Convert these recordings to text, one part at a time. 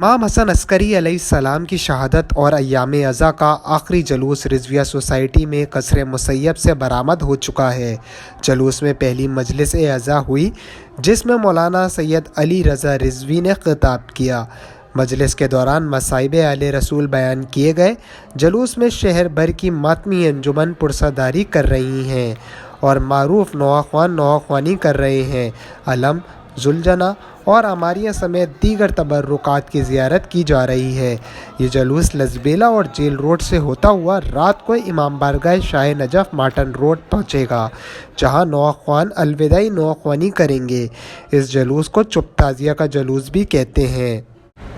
امام حسن عسکری علیہ السلام کی شہادت اور ایام ازا کا آخری جلوس رضویہ سوسائٹی میں قصر مسیب سے برآمد ہو چکا ہے۔ جلوس میں پہلی مجلس ازا ہوئی جس میں مولانا سید علی رضا رضوی نے خطاب کیا۔ مجلس کے دوران مصائب اہل رسول بیان کیے گئے۔ جلوس میں شہر بھر کی ماتمی انجمن پرساداری کر رہی ہیں اور معروف نواخوان نواخوانی کر رہے ہیں۔ علم، ذوالجناح اور عماریہ سمیت دیگر تبرکات کی زیارت کی جا رہی ہے۔ یہ جلوس لزبیلا اور جیل روڈ سے ہوتا ہوا رات کو امام بارگاہ شاہ نجف مارٹن روڈ پہنچے گا، جہاں نواخوان الوداعی نواخوانی کریں گے۔ اس جلوس کو چپ تعزیہ کا جلوس بھی کہتے ہیں۔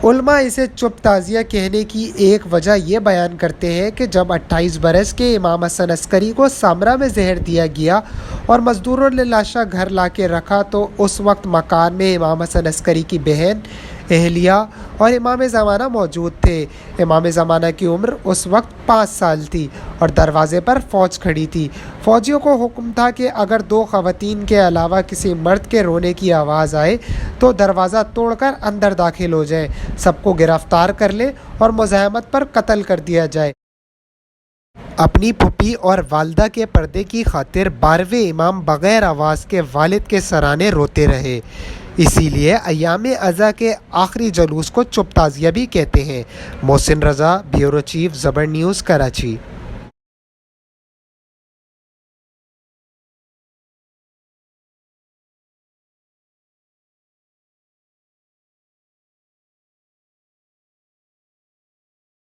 علماء اسے چپ تعزیہ کہنے کی ایک وجہ یہ بیان کرتے ہیں کہ جب 28 برس کے امام حسن عسکری کو سامرا میں زہر دیا گیا اور مزدوروں نے لاشا گھر لا کے رکھا تو اس وقت مکان میں امام حسن عسکری کی بہن، اہلیہ اور امام زمانہ موجود تھے۔ امام زمانہ کی عمر اس وقت 5 سال تھی اور دروازے پر فوج کھڑی تھی۔ فوجیوں کو حکم تھا کہ اگر 2 خواتین کے علاوہ کسی مرد کے رونے کی آواز آئے تو دروازہ توڑ کر اندر داخل ہو جائے، سب کو گرفتار کر لے اور مزاحمت پر قتل کر دیا جائے۔ اپنی پھوپھی اور والدہ کے پردے کی خاطر 12ویں امام بغیر آواز کے والد کے سرانے روتے رہے۔ اسی لیے ایام ازا کے آخری جلوس کو چپ تعزیہ بھی کہتے ہیں۔ محسن رضا، بیورو چیف، زبر نیوز، کراچی۔